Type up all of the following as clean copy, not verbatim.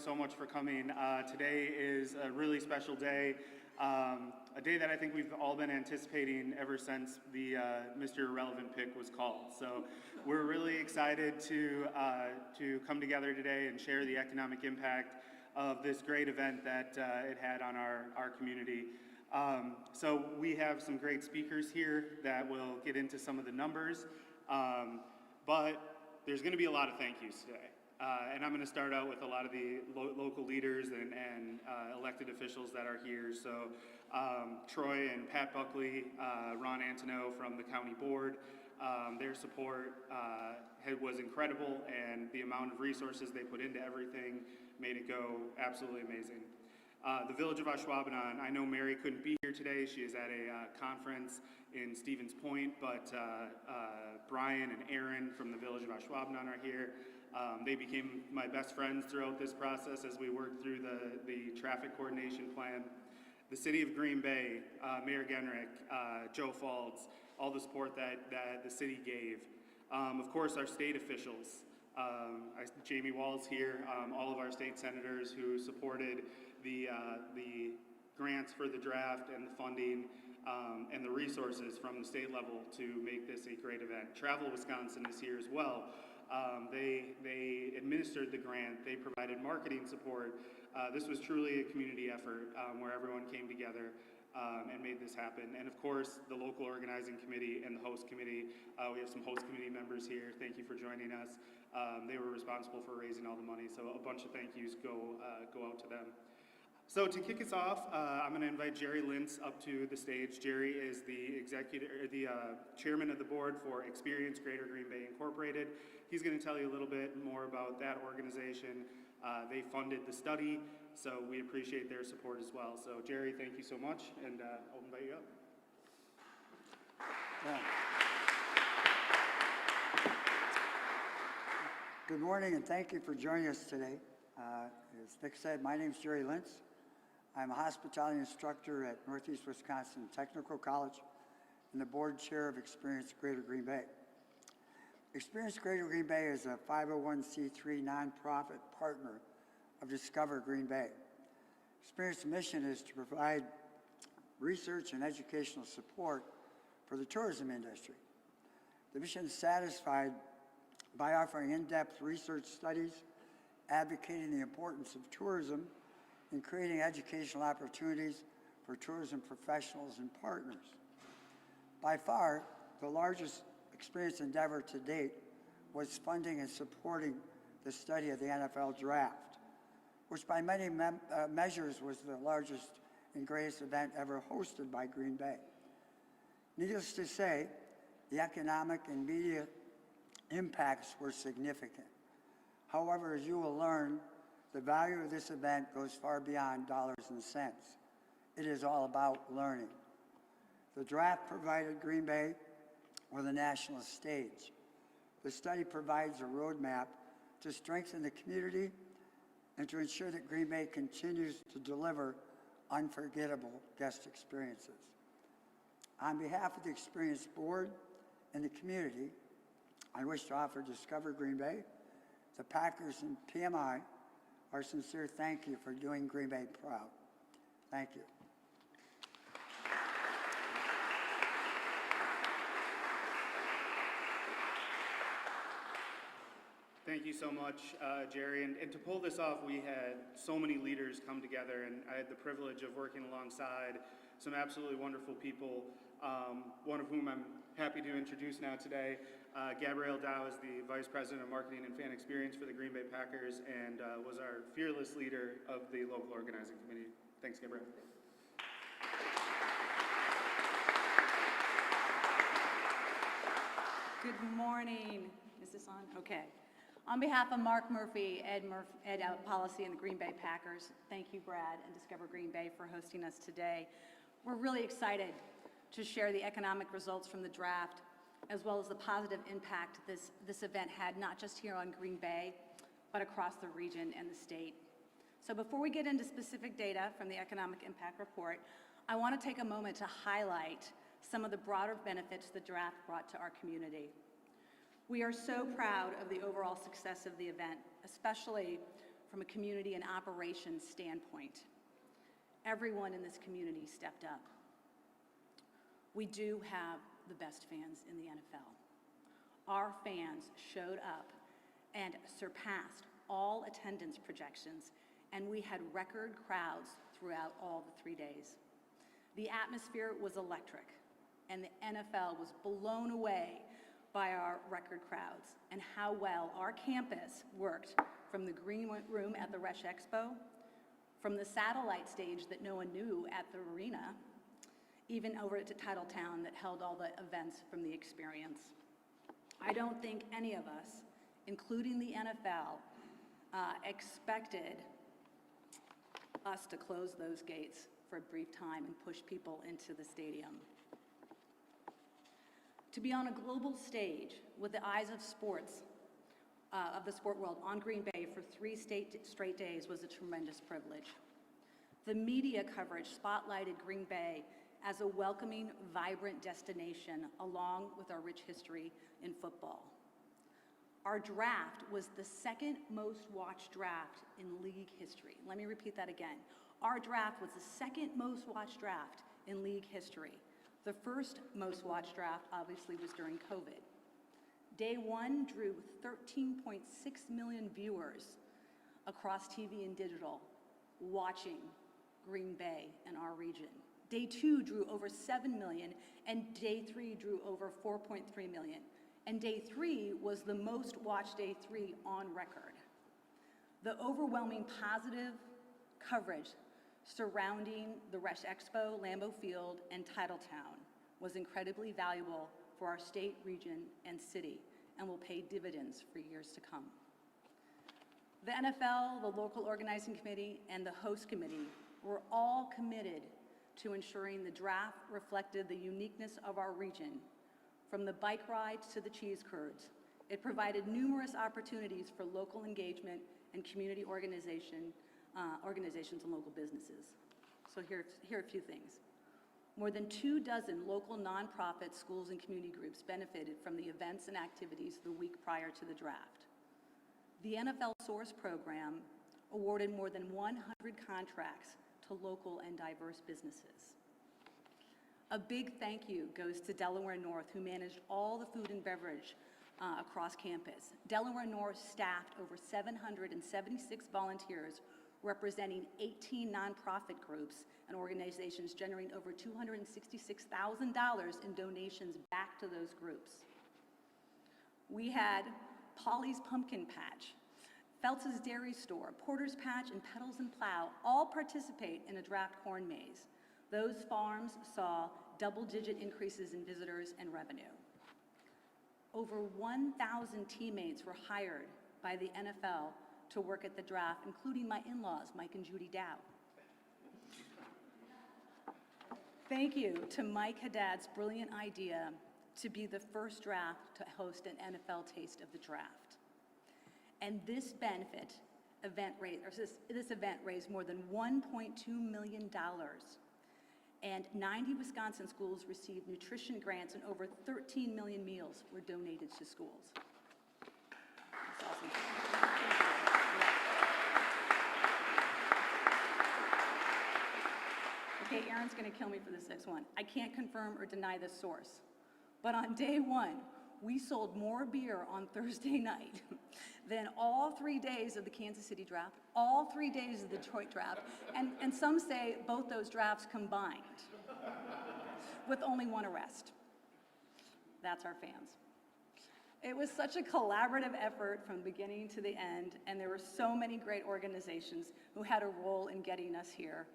so much for coming. Today is a really special day, a day that I think we've all been anticipating ever since the Mr. Irrelevant pick was called. So we're really excited to come together today and share the economic impact of this great event that it had on our community. So we have some great speakers here that will get into some of the numbers, but there's going to be a lot of thank yous today. And I'm going to start out with a lot of the local leaders and elected officials that are here. So Troy and Pat Buckley, Ron Antoneau from the county board, their support was incredible, and the amount of resources they put into everything made it go absolutely amazing. The Village of Ashwaubenon, I know Mary couldn't be here today. She is at a conference in Stevens Point, but Brian and Aaron from the Village of Ashwaubenon are here. They became my best friends throughout this process as we worked through the traffic coordination plan. The City of Green Bay, Mayor Genrich, Joe Faulds, all the support that the city gave. Of course, our state officials. Jamie Wall's here, all of our state senators who supported the grants for the draft and the funding and the resources from the state level to make this a great event. Travel Wisconsin is here as well. They administered the grant, they provided marketing support. This was truly a community effort where everyone came together and made this happen. And of course, the local organizing committee and the host committee. We have some host committee members here. Thank you for joining us. They were responsible for raising all the money, so a bunch of thank yous go out to them. So to kick us off, I'm going to invite Jerry Lintz up to the stage. Jerry is the chairman of the board for Experience Greater Green Bay Incorporated. He's going to tell you a little bit more about that organization. They funded the study, so we appreciate their support as well. So Jerry, thank you so much, and I'll invite you up. Yeah. Good morning, and thank you for joining us today. As Nick said, my name is Jerry Lintz. I'm a hospitality instructor at Northeast Wisconsin Technical College and the board chair of Experience Greater Green Bay. Experience Greater Green Bay is a 501c3 nonprofit partner of Discover Green Bay. Experience's mission is to provide research and educational support for the tourism industry. The mission is satisfied by offering in-depth research studies, advocating the importance of tourism, and creating educational opportunities for tourism professionals and partners. By far, the largest experience endeavor to date was funding and supporting the study of the NFL draft, which by many measures was the largest and greatest event ever hosted by Green Bay. Needless to say, the economic and media impacts were significant. However, as you will learn, the value of this event goes far beyond dollars and cents. It is all about learning. The draft provided Green Bay with a national stage. The study provides a roadmap to strengthen the community and to ensure that Green Bay continues to deliver unforgettable guest experiences. On behalf of the Experience Board and the community, I wish to offer Discover Green Bay, the Packers, and PMI our sincere thank you for doing Green Bay proud. Thank you. Thank you so much, Jerry. And to pull this off, we had so many leaders come together, and I had the privilege of working alongside some absolutely wonderful people, one of whom I'm happy to introduce now today. Gabrielle Dow is the Vice President of Marketing and Fan Experience for the Green Bay Packers and was our fearless leader of the local organizing committee. Thanks, Gabrielle. Good morning. Is this on? Okay. On behalf of Mark Murphy, Ed Policy, and the Green Bay Packers, thank you, Brad, and Discover Green Bay for hosting us today. We're really excited to share the economic results from the draft, as well as the positive impact this event had, not just here on Green Bay, but across the region and the state. So before we get into specific data from the Economic Impact Report, I want to take a moment to highlight some of the broader benefits the draft brought to our community. We are so proud of the overall success of the event, especially from a community and operations standpoint. Everyone in this community stepped up. We do have the best fans in the NFL. Our fans showed up and surpassed all attendance projections, and we had record crowds throughout all the 3 days. The atmosphere was electric, and the NFL was blown away by our record crowds and how well our campus worked from the green room at the Resch Expo, from the satellite stage that no one knew at the arena, even over to Titletown that held all the events from the experience. I don't think any of us, including the NFL, expected us to close those gates for a brief time and push people into the stadium. To be on a global stage with the eyes of sports, of the sport world on Green Bay for 3 straight days was a tremendous privilege. The media coverage spotlighted Green Bay as a welcoming, vibrant destination along with our rich history in football. Our draft was the second most watched draft in league history. Let me repeat that again. Our draft was the second most watched draft in league history. The first most watched draft obviously was during COVID. Day one drew 13.6 million viewers across TV and digital watching Green Bay and our region. Day two drew over 7 million, and day three drew over 4.3 million. And day three was the most watched day three on record. The overwhelming positive coverage surrounding the Resch Expo, Lambeau Field, and Titletown was incredibly valuable for our state, region, and city, and will pay dividends for years to come. The NFL, the local organizing committee, and the host committee were all committed to ensuring the draft reflected the uniqueness of our region. From the bike rides to the cheese curds, it provided numerous opportunities for local engagement and community organizations and local businesses. So here are a few things. More than 24 local nonprofit schools and community groups benefited from the events and activities the week prior to the draft. The NFL Source program awarded more than 100 contracts to local and diverse businesses. A big thank you goes to Delaware North, who managed all the food and beverage across campus. Delaware North staffed over 776 volunteers representing 18 nonprofit groups and organizations, generating over $266,000 in donations back to those groups. We had Polly's Pumpkin Patch, Feltz's Dairy Store, Porter's Patch, and Petals and Plow all participate in a draft corn maze. Those farms saw double-digit increases in visitors and revenue. Over 1,000 teammates were hired by the NFL to work at the draft, including my in-laws, Mike and Judy Dow. Thank you to Mike Haddad's brilliant idea to be the first draft to host an NFL Taste of the Draft. And this event raised more than $1.2 million. And 90 Wisconsin schools received nutrition grants, and over 13 million meals were donated to schools. That's awesome. Okay, Aaron's gonna kill me for this next one. I can't confirm or deny this source, but on day one, we sold more beer on Thursday night than all 3 days of the Kansas City draft, all 3 days of the Detroit draft, and some say both those drafts combined, with only one arrest. That's our fans. It was such a collaborative effort from beginning to the end, and there were so many great organizations who had a role in getting us here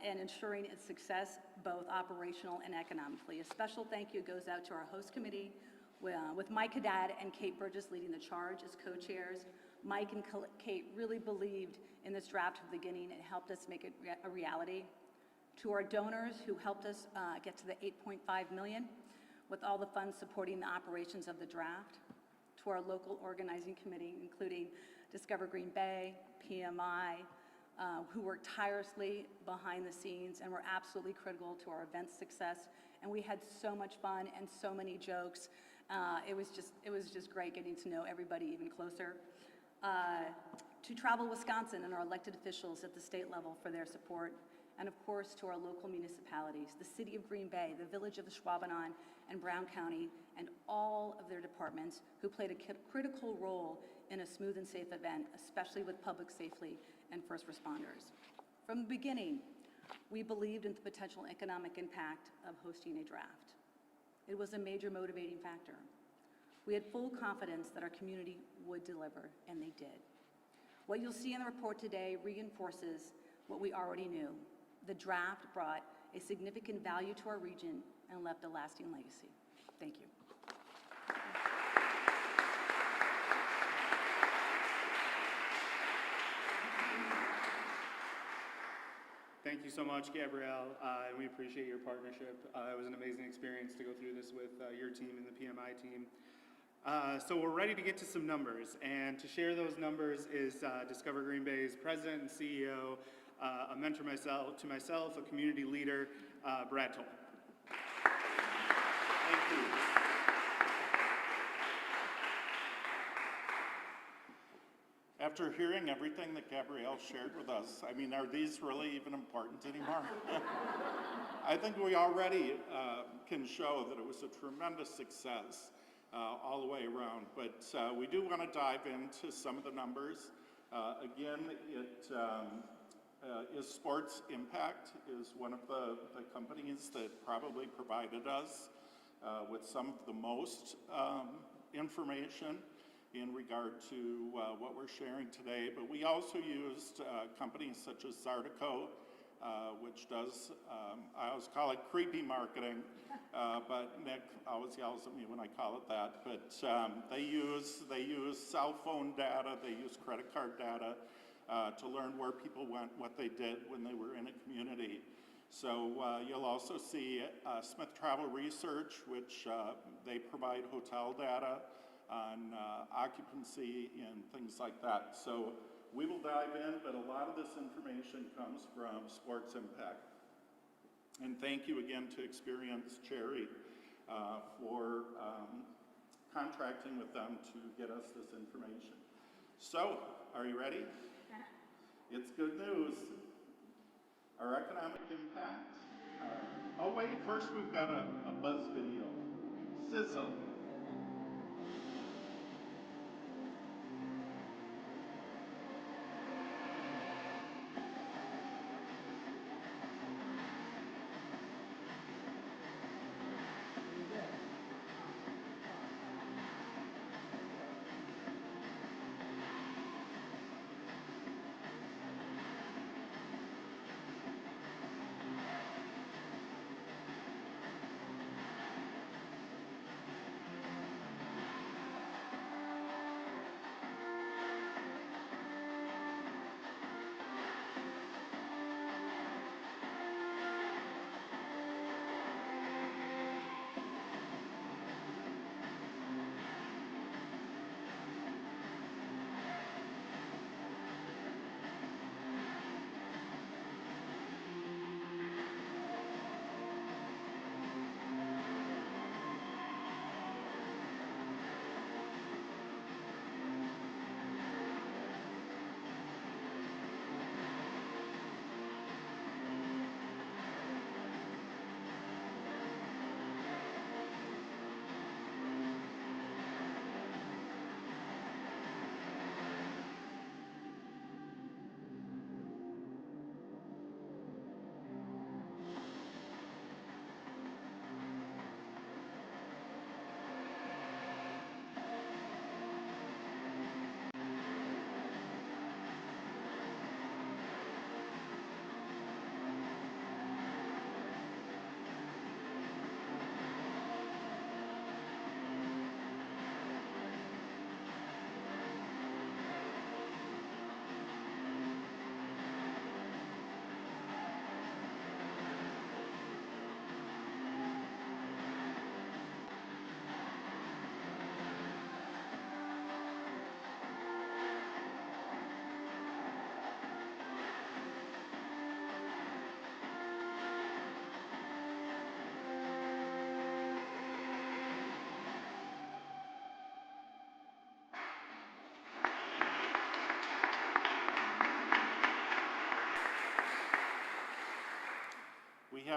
and ensuring its success, both operational and economically. A special thank you goes out to our host committee, with Mike Haddad and Kate Burgess leading the charge as co-chairs. Mike and Kate really believed in this draft from the beginning and helped us make it a reality. To our donors who helped us get to the $8.5 million, with all the funds supporting the operations of the draft. To our local organizing committee, including Discover Green Bay, PMI, who worked tirelessly behind the scenes and were absolutely critical to our event's success. And we had so much fun and so many jokes. It was just great getting to know everybody even closer. to Travel Wisconsin and our elected officials at the state level for their support, and of course to our local municipalities, the City of Green Bay, the Village of Schwabenon, and Brown County, and all of their departments who played a critical role in a smooth and safe event, especially with public safety and first responders. From the beginning, we believed in the potential economic impact of hosting a draft. It was a major motivating factor. We had full confidence that our community would deliver, and they did. What you'll see in the report today reinforces what we already knew. The draft brought a significant value to our region and left a lasting legacy. Thank you. Thank you so much, Gabrielle, and we appreciate your partnership. It was an amazing experience to go through this with your team and the PMI team. So we're ready to get to some numbers, and to share those numbers is Discover Green Bay's president and CEO, a mentor to myself, a community leader, Brad Toll. Thank you. After hearing everything that Gabrielle shared with us, I mean, are these really even important anymore? I think we already can show that it was a tremendous success all the way around, but we do want to dive into some of the numbers. Again, it is Sports Impact is one of the companies that probably provided us with some of the most information in regard to what we're sharing today, but we also used companies such as Zartico, which does, I always call it creepy marketing, but Nick always yells at me when I call it that, but they use cell phone data, they use credit card data to learn where people went, what they did when they were in a community. So you'll also see Smith Travel Research, which they provide hotel data on occupancy and things like that. So we will dive in, but a lot of this information comes from Sports Impact. And thank you again to Experience Cherry for contracting with them to get us this information. So, are you ready? It's good news. Our economic impact. Oh wait, first we've got a buzz video. Sizzle.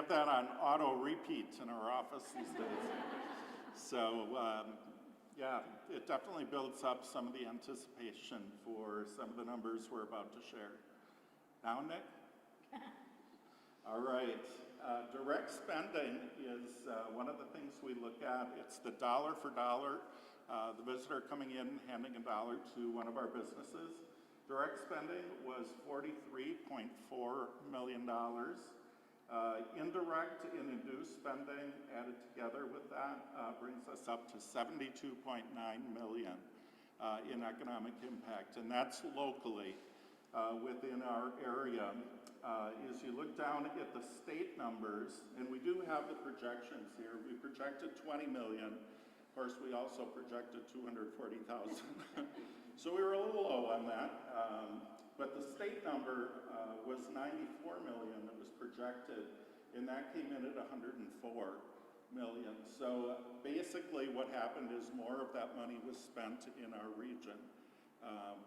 have that on auto repeat in our office these days. So, yeah, it definitely builds up some of the anticipation for some of the numbers we're about to share. Now, Nick? All right. Direct spending is one of the things we look at. It's the dollar for dollar. The visitor coming in and handing a dollar to one of our businesses. Direct spending was $43.4 million. Indirect and induced spending added together with that brings us up to $72.9 million in economic impact, and that's locally within our area. As you look down at the state numbers, and we do have the projections here, we projected 20 million. Of course, we also projected 240,000. So we were a little low on that. But the state number was 94 million that was projected, and that came in at 104 million. So basically what happened is more of that money was spent in our region.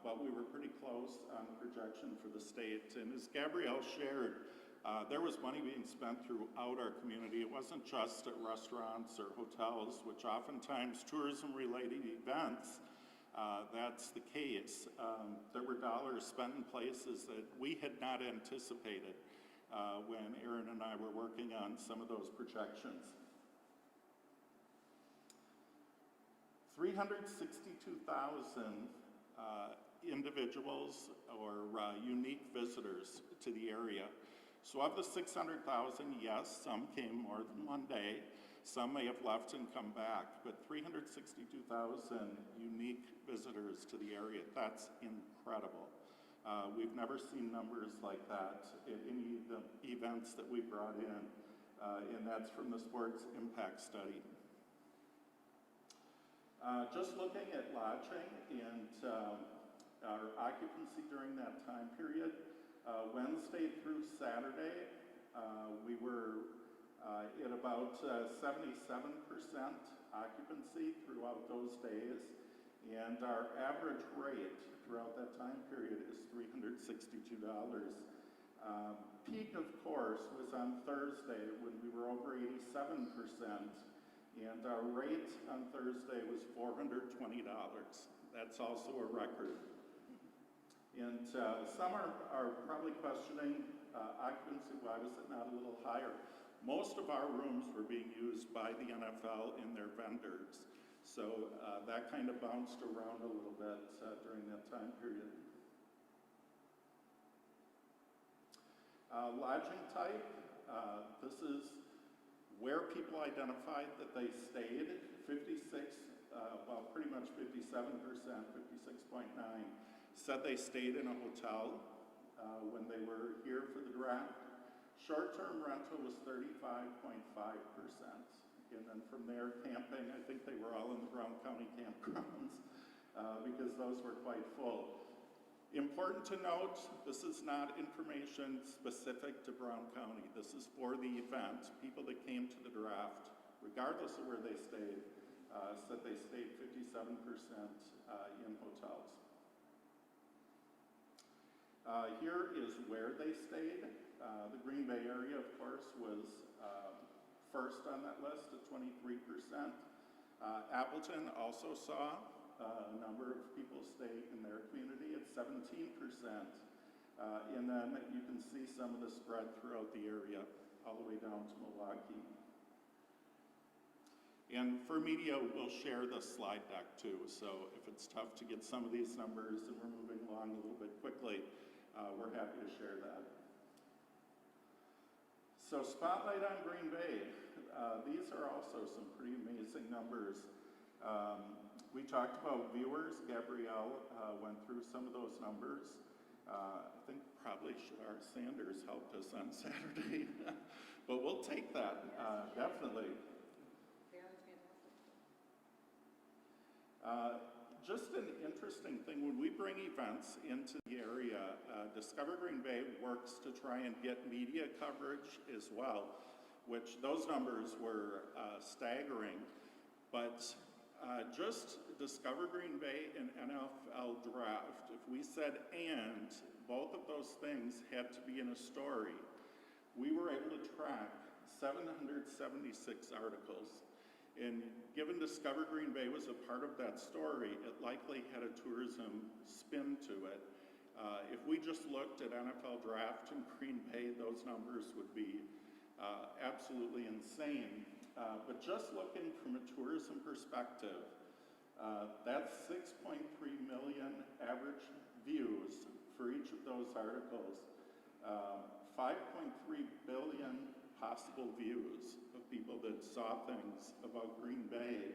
But we were pretty close on the projection for the state. And as Gabrielle shared, there was money being spent throughout our community. It wasn't just at restaurants or hotels, which oftentimes tourism-related events, that's the case. There were dollars spent in places that we had not anticipated when Aaron and I were working on some of those projections. 362,000 individuals or unique visitors to the area. So of the 600,000, yes, some came more than one day. Some may have left and come back, but 362,000 unique visitors to the area, that's incredible. We've never seen numbers like that in any of the events that we brought in, and that's from the Sports Impact Study. Just looking at lodging and our occupancy during that time period, Wednesday through Saturday, we were at about 77% occupancy throughout those days, and our average rate throughout that time period is $362. Peak, of course, was on Thursday when we were over 87%, and our rate on Thursday was $420. That's also a record. And some are probably questioning occupancy, why was it not a little higher? Most of our rooms were being used by the NFL and their vendors. So that kind of bounced around a little bit during that time period. Lodging type, this is where people identified that they stayed. 56, pretty much 57%, 56.9, said they stayed in a hotel when they were here for the draft. Short-term rental was 35.5%. And then from there, camping, I think they were all in the Brown County campgrounds because those were quite full. Important to note, this is not information specific to Brown County. This is for the event. People that came to the draft, regardless of where they stayed, said they stayed 57% in hotels. Here is where they stayed. The Green Bay area, of course, was first on that list at 23%. Appleton also saw a number of people stay in their community at 17%. And then you can see some of the spread throughout the area, all the way down to Milwaukee. And for media, we'll share the slide deck too. So if it's tough to get some of these numbers and we're moving along a little bit quickly, we're happy to share that. So spotlight on Green Bay. These are also some pretty amazing numbers. We talked about viewers. Gabrielle went through some of those numbers. I think probably Shadar Sanders helped us on Saturday, but we'll take that, definitely. Just an interesting thing, when we bring events into the area, Discover Green Bay works to try and get media coverage as well, which those numbers were staggering. But just Discover Green Bay and NFL Draft, if we said and, both of those things had to be in a story, we were able to track 776 articles. And given Discover Green Bay was a part of that story, it likely had a tourism spin to it. If we just looked at NFL Draft in Green Bay, those numbers would be absolutely insane. But just looking from a tourism perspective, that's 6.3 million average views for each of those articles, 5.3 billion possible views of people that saw things about Green Bay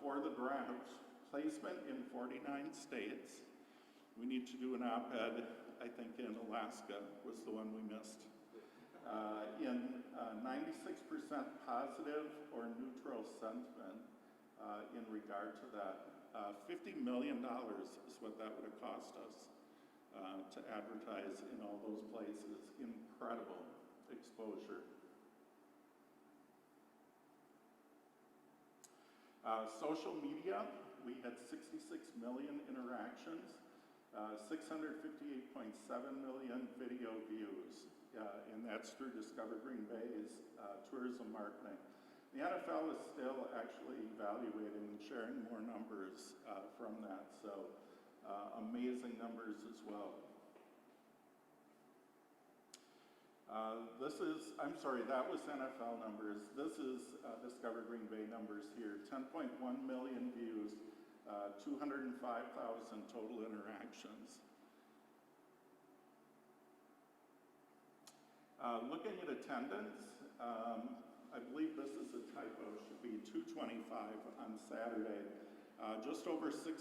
for the draft, placement in 49 states. We need to do an op-ed, I think in Alaska was the one we missed. In 96% positive or neutral sentiment in regard to that. $50 million is what that would have cost us to advertise in all those places. Incredible exposure. Social media, we had 66 million interactions, 658.7 million video views, and that's through Discover Green Bay's tourism marketing. The NFL is still actually evaluating and sharing more numbers from that, so amazing numbers as well. That was NFL numbers. This is Discover Green Bay numbers here. 10.1 million views, 205,000 total interactions. Looking at attendance, I believe this is a typo, should be 225 on Saturday. Just over 600,000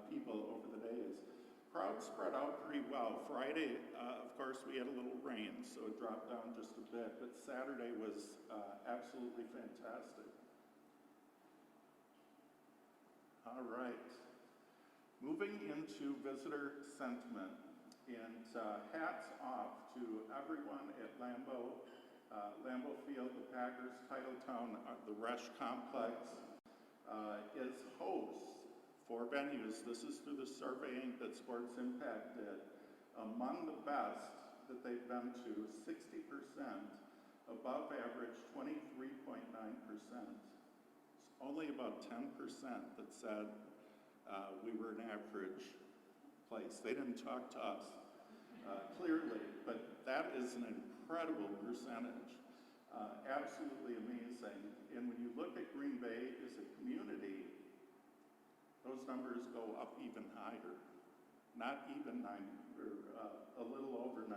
people over the days. Crowd spread out pretty well. Friday, of course, we had a little rain, so it dropped down just a bit, but Saturday was absolutely fantastic. All right. Moving into visitor sentiment, and hats off to everyone at Lambeau Field, the Packers, Titletown, the Resch Complex, is hosts for venues. This is through the surveying that Sports Impact did. Among the best that they've been to, 60%, above average, 23.9%. Only about 10% that said we were an average place. They didn't talk to us, clearly, but that is an incredible percentage. Absolutely amazing. And when you look at Green Bay as a community, those numbers go up even higher. Not even 90, or a little over 90%.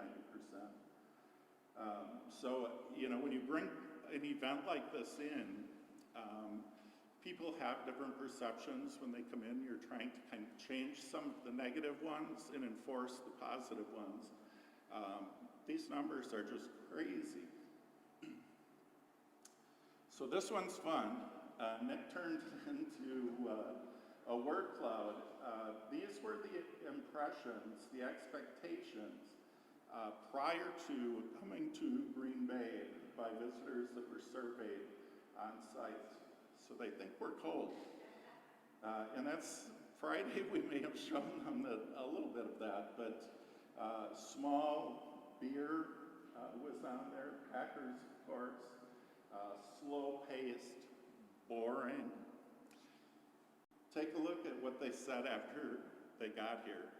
So, you know, when you bring an event like this in, people have different perceptions when they come in. You're trying to kind of change some of the negative ones and enforce the positive ones. These numbers are just crazy. So this one's fun. Nick turned into a word cloud. These were the impressions, the expectations prior to coming to Green Bay by visitors that were surveyed on site. So they think we're cold. And that's Friday, we may have shown them a little bit of that, but small beer was on there, Packers, of course, slow-paced, boring. Take a look at what they said after they got here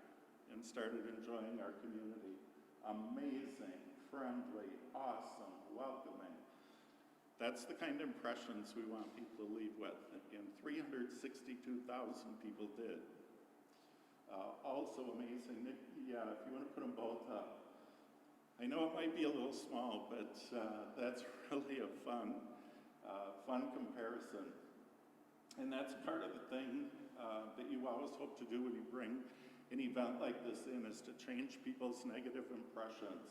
and started enjoying our community. Amazing, friendly, awesome, welcoming. That's the kind of impressions we want people to leave with, and 362,000 people did. Also amazing, Nick, yeah, if you want to put them both up. I know it might be a little small, but that's really a fun comparison. And that's part of the thing that you always hope to do when you bring an event like this in, is to change people's negative impressions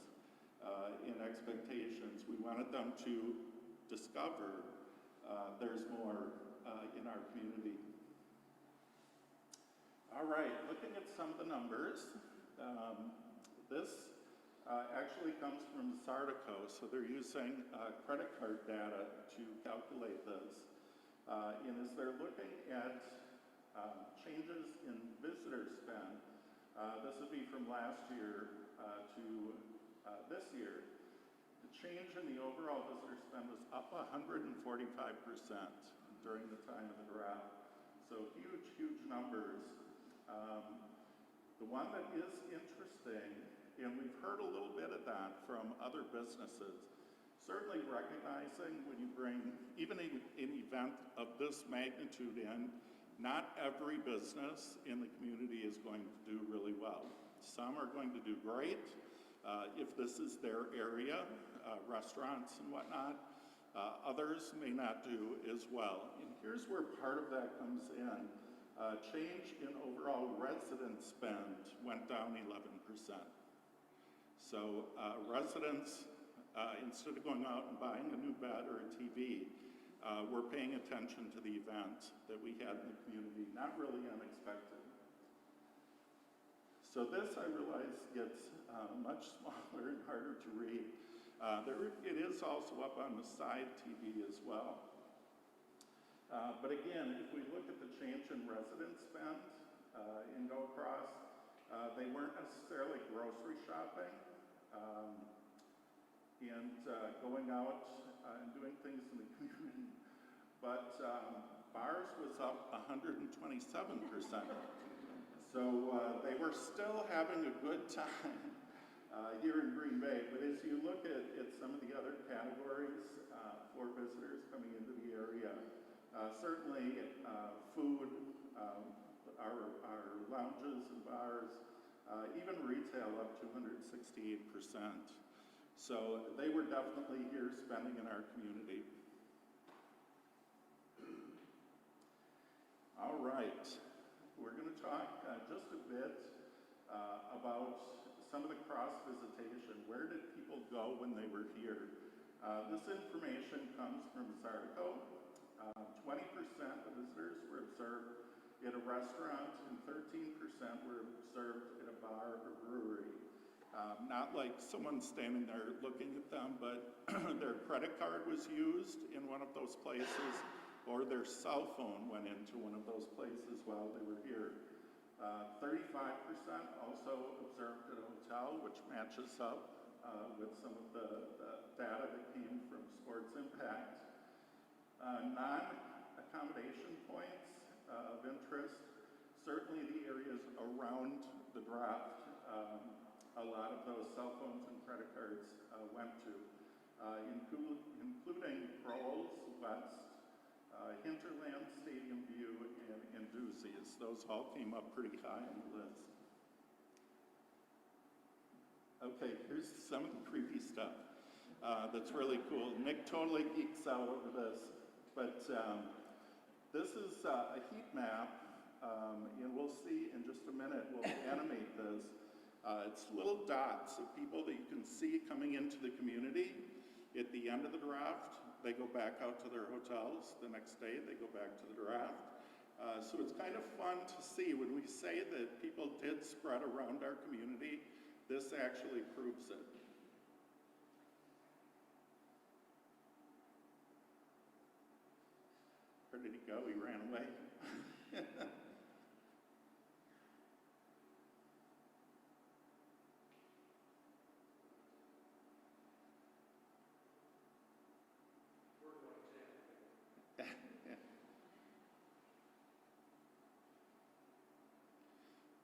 and expectations. We wanted them to discover there's more in our community. All right, looking at some of the numbers. This actually comes from Sardico, so they're using credit card data to calculate this. And as they're looking at changes in visitor spend, this would be from last year to this year. The change in the overall visitor spend was up 145% during the time of the draft. So huge, huge numbers. The one that is interesting, and we've heard a little bit of that from other businesses, certainly recognizing when you bring even an event of this magnitude in, not every business in the community is going to do really well. Some are going to do great if this is their area, restaurants and whatnot. Others may not do as well. And here's where part of that comes in. Change in overall resident spend went down 11%. So residents, instead of going out and buying a new bed or a TV, were paying attention to the event that we had in the community, not really unexpected. So this, I realize, gets much smaller and harder to read. It is also up on the side TV as well. But again, if we look at the change in resident spend in Go Across, they weren't necessarily grocery shopping and going out and doing things in the community, but bars was up 127%. So they were still having a good time here in Green Bay. But as you look at some of the other categories for visitors coming into the area, certainly food, our lounges and bars, even retail up 268%. So they were definitely here spending in our community. All right, we're going to talk just a bit about some of the cross-visitation. Where did people go when they were here? This information comes from this article. 20% of visitors were observed at a restaurant and 13% were observed at a bar or brewery. Not like someone standing there looking at them, but their credit card was used in one of those places, or their cell phone went into one of those places while they were here. 35% also observed at a hotel, which matches up with some of the data that came from Sports Impact. Non-accommodation points of interest, certainly the areas around the draft, a lot of those cell phones and credit cards went to, including Proles, West, Hinterland, Stadium View, and Ducey's. Those all came up pretty high on the list. Okay, here's some of the creepy stuff that's really cool. Nick totally geeks out over this, but this is a heat map, and we'll see in just a minute, we'll animate this. It's little dots of people that you can see coming into the community. At the end of the draft, they go back out to their hotels. The next day, they go back to the draft. So it's kind of fun to see when we say that people did spread around our community, this actually proves it. Where did he go? He ran away.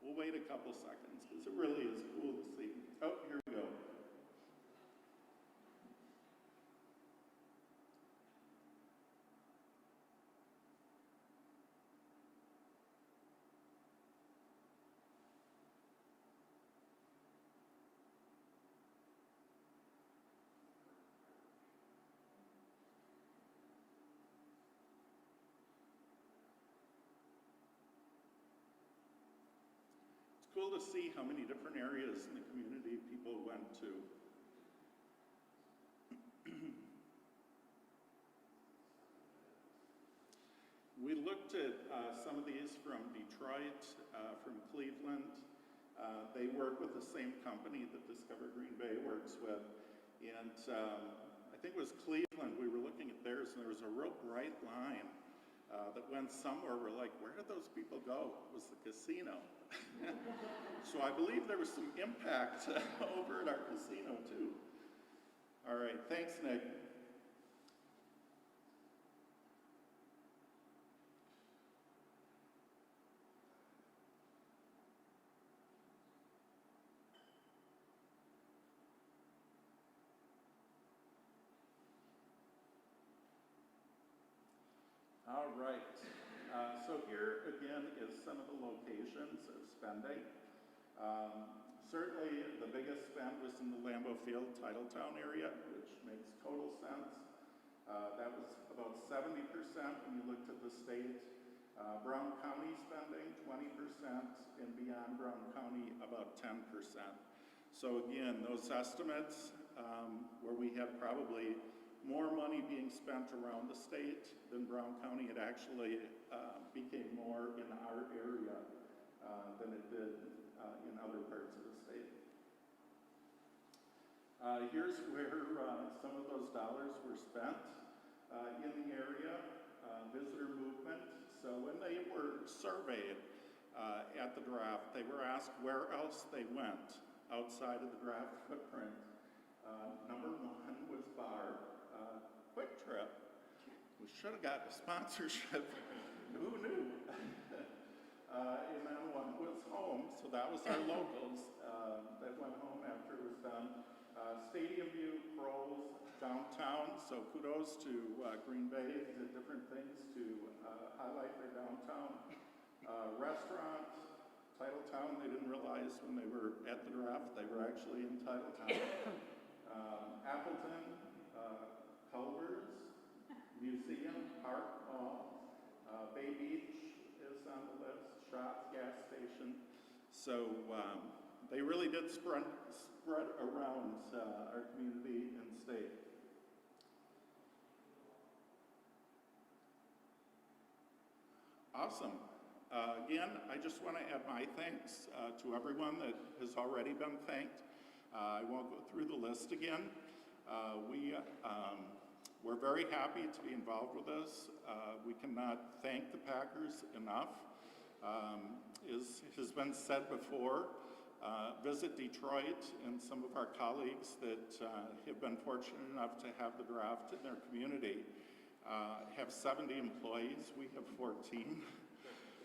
We'll wait a couple seconds because it really is cool to see. Oh, here we go. It's cool to see how many different areas in the community people went to. We looked at some of these from Detroit, from Cleveland. They work with the same company that Discover Green Bay works with. And I think it was Cleveland, we were looking at theirs, and there was a real bright line that went somewhere. We're like, where did those people go? It was the casino. So I believe there was some impact over at our casino too. All right, thanks, Nick. All right, so here again is some of the locations of spending. Certainly the biggest spend was in the Lambeau Field, Titletown area, which makes total sense. That was about 70% when you looked at the state. Brown County spending, 20%, and beyond Brown County, about 10%. So again, those estimates where we had probably more money being spent around the state than Brown County, it actually became more in our area than it did in other parts of the state. Here's where some of those dollars were spent in the area. Visitor movement. So when they were surveyed at the draft, they were asked where else they went outside of the draft footprint. Number one was bar. Quick Trip. We should have got a sponsorship. Who knew? And then one was home, so that was our locals that went home after it was done. Stadium View, Pros, downtown, so kudos to Green Bay. They did different things to highlight their downtown. Restaurant, Titletown, they didn't realize when they were at the draft, they were actually in Titletown. Appleton, Culver's, Museum, Park, Mall, Bay Beach is on the list, shops, gas station. So they really did spread around our community and state. Awesome. Again, I just want to add my thanks to everyone that has already been thanked. I won't go through the list again. We're very happy to be involved with this. We cannot thank the Packers enough. As has been said before, visit Detroit, and some of our colleagues that have been fortunate enough to have the draft in their community have 70 employees. We have 14.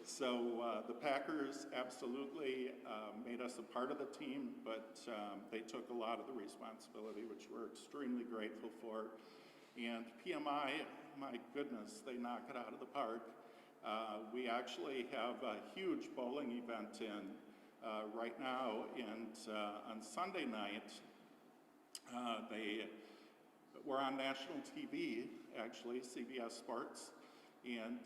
So the Packers absolutely made us a part of the team, but they took a lot of the responsibility, which we're extremely grateful for. And PMI, my goodness, they knock it out of the park. We actually have a huge bowling event in right now, and on Sunday night, they were on national TV, actually, CBS Sports, and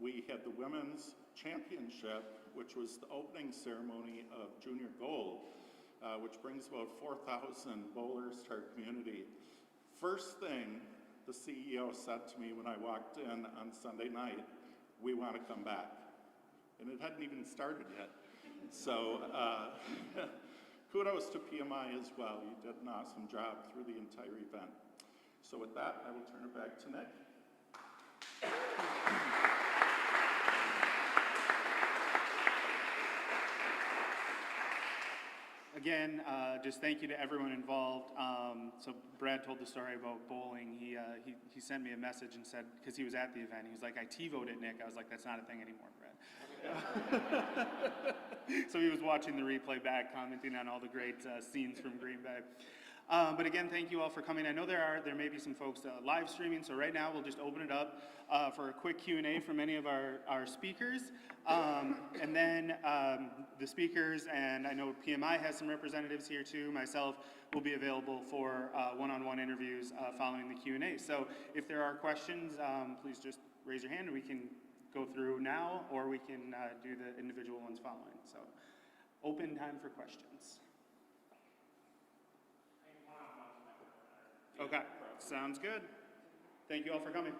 we had the women's championship, which was the opening ceremony of Junior Gold, which brings about 4,000 bowlers to our community. First thing the CEO said to me when I walked in on Sunday night, "We want to come back." And it hadn't even started yet. So kudos to PMI as well. You did an awesome job through the entire event. So with that, I will turn it back to Nick. Again, just thank you to everyone involved. So Brad told the story about bowling. He sent me a message and said, because he was at the event, he was like, "I T-voted it, Nick." I was like, "That's not a thing anymore, Brad." So he was watching the replay back, commenting on all the great scenes from Green Bay. But again, thank you all for coming. I know there may be some folks live streaming, so right now we'll just open it up for a quick Q&A from any of our speakers. And then the speakers, and I know PMI has some representatives here too, myself will be available for one-on-one interviews following the Q&A. So if there are questions, please just raise your hand and we can go through now, or we can do the individual ones following. So open time for questions. Okay, sounds good. Thank you all for coming.